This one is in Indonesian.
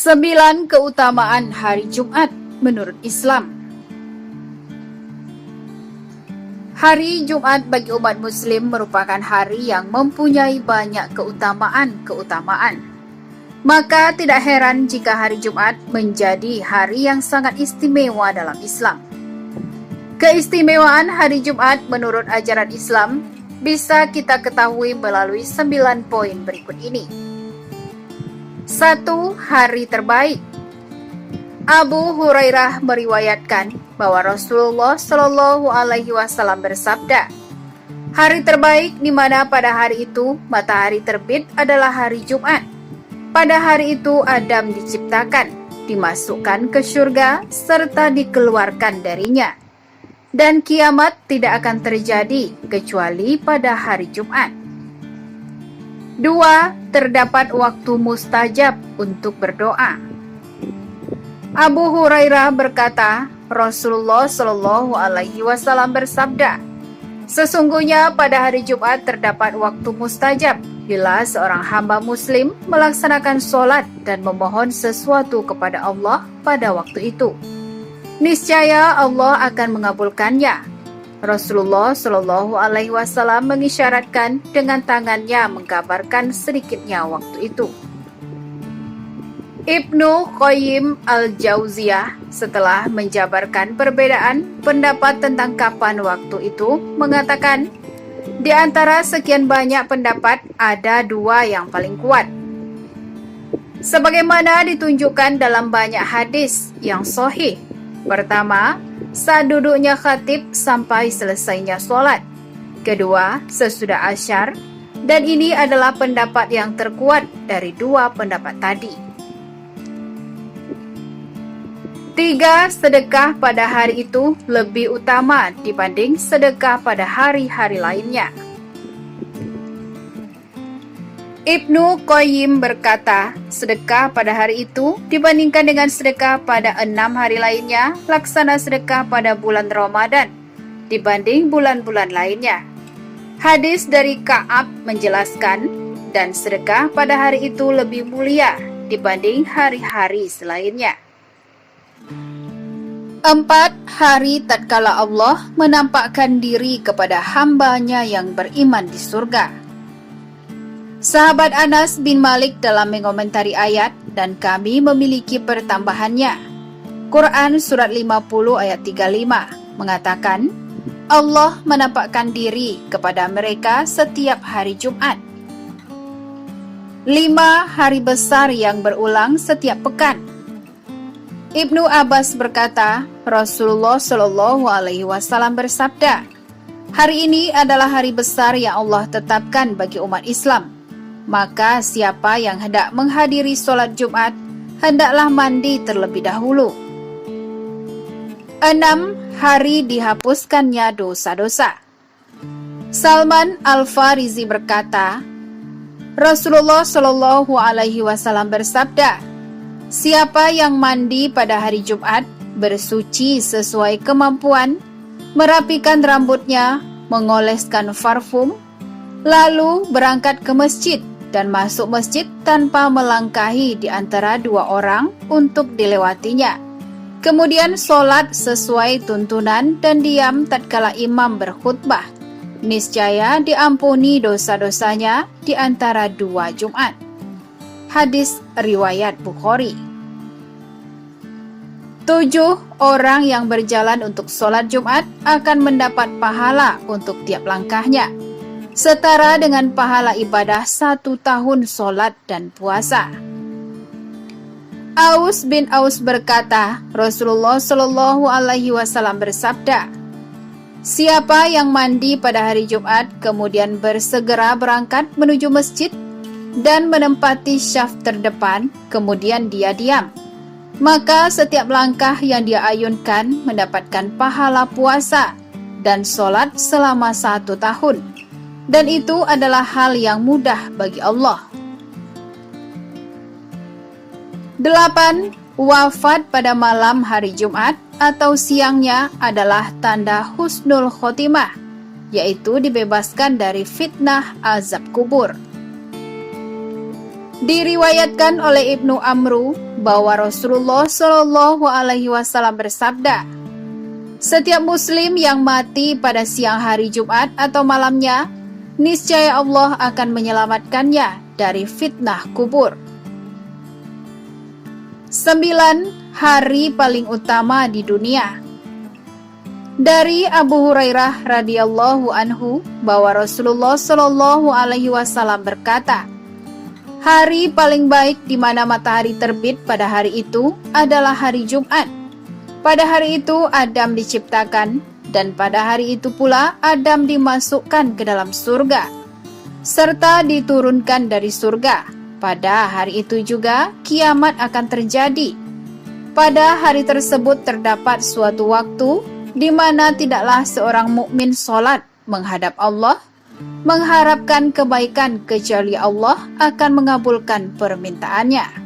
9 keutamaan hari Jumat menurut Islam. Hari Jumat bagi umat Muslim merupakan hari yang mempunyai banyak keutamaan. Maka tidak heran jika hari Jumat menjadi hari yang sangat istimewa dalam Islam. Keistimewaan hari Jumat menurut ajaran Islam bisa kita ketahui melalui 9 poin berikut ini. 1. Hari terbaik. Abu Hurairah meriwayatkan bahwa Rasulullah Shallallahu Alaihi Wasallam bersabda, hari terbaik di mana pada hari itu matahari terbit adalah hari Jumat. Pada hari itu Adam diciptakan, dimasukkan ke surga serta dikeluarkan darinya. Dan kiamat tidak akan terjadi kecuali pada hari Jumat. 2. Terdapat waktu mustajab untuk berdoa. Abu Hurairah berkata, Rasulullah Shallallahu Alaihi Wasallam bersabda, sesungguhnya pada hari Jumat terdapat waktu mustajab bila seorang hamba Muslim melaksanakan sholat dan memohon sesuatu kepada Allah pada waktu itu. Niscaya Allah akan mengabulkannya. Rasulullah Shallallahu Alaihi Wasallam mengisyaratkan dengan tangannya menggambarkan sedikitnya waktu itu. Ibnu Qayyim al-Jauziyah setelah menjabarkan perbedaan pendapat tentang kapan waktu itu mengatakan, di antara sekian banyak pendapat ada 2 yang paling kuat. Sebagaimana ditunjukkan dalam banyak hadis yang sahih. Pertama, saat duduknya khatib sampai selesainya sholat. Kedua, sesudah asyar. Dan ini adalah pendapat yang terkuat dari 2 pendapat tadi. 3. Sedekah pada hari itu lebih utama dibanding sedekah pada hari-hari lainnya. Ibnu Qayyim berkata, sedekah pada hari itu dibandingkan dengan sedekah pada 6 hari lainnya, laksana sedekah pada bulan Ramadan dibanding bulan-bulan lainnya. Hadis dari Ka'ab menjelaskan, dan sedekah pada hari itu lebih mulia dibanding hari-hari selainnya. 4. Hari tatkala Allah menampakkan diri kepada hambanya yang beriman di surga. Sahabat Anas bin Malik dalam mengomentari ayat, dan kami memiliki pertambahannya. Quran Surat 50 ayat 35 mengatakan, Allah menampakkan diri kepada mereka setiap hari Jumat. 5. Hari besar yang berulang setiap pekan. Ibnu Abbas berkata, Rasulullah Shallallahu Alaihi Wasallam bersabda, hari ini adalah hari besar yang Allah tetapkan bagi umat Islam. Maka siapa yang hendak menghadiri sholat Jumat, hendaklah mandi terlebih dahulu. 6. Hari dihapuskannya dosa-dosa. Salman Al-Farisi berkata, Rasulullah Shallallahu Alaihi Wasallam bersabda, siapa yang mandi pada hari Jumat, bersuci sesuai kemampuan, merapikan rambutnya, mengoleskan parfum, lalu berangkat ke masjid dan masuk masjid tanpa melangkahi di antara 2 orang untuk dilewatinya. Kemudian sholat sesuai tuntunan dan diam tatkala imam berkhutbah. Niscaya diampuni dosa-dosanya di antara 2 Jumat. Hadis riwayat Bukhari. 7. Orang yang berjalan untuk sholat Jumat akan mendapat pahala untuk tiap langkahnya, setara dengan pahala ibadah 1 tahun sholat dan puasa. Aus bin Aus berkata, Rasulullah Shallallahu Alaihi Wasallam bersabda, siapa yang mandi pada hari Jumat kemudian bersegera berangkat menuju masjid dan menempati syaf terdepan, kemudian dia diam, maka setiap langkah yang dia ayunkan mendapatkan pahala puasa dan sholat selama 1 tahun. Dan itu adalah hal yang mudah bagi Allah. 8. Wafat pada malam hari Jumat atau siangnya adalah tanda husnul khotimah, yaitu dibebaskan dari fitnah azab kubur. Diriwayatkan oleh Ibnu Amru bahwa Rasulullah Shallallahu Alaihi Wasallam bersabda, setiap muslim yang mati pada siang hari Jumat atau malamnya, niscaya Allah akan menyelamatkannya dari fitnah kubur. 9. Hari paling utama di dunia. Dari Abu Hurairah radhiyallahu anhu bahwa Rasulullah Shallallahu Alaihi Wasallam berkata, hari paling baik di mana matahari terbit pada hari itu adalah hari Jumat. Pada hari itu Adam diciptakan, dan pada hari itu pula Adam dimasukkan ke dalam surga, serta diturunkan dari surga. Pada hari itu juga kiamat akan terjadi. Pada hari tersebut terdapat suatu waktu di mana tidaklah seorang mukmin sholat menghadap Allah, mengharapkan kebaikan kecuali Allah akan mengabulkan permintaannya.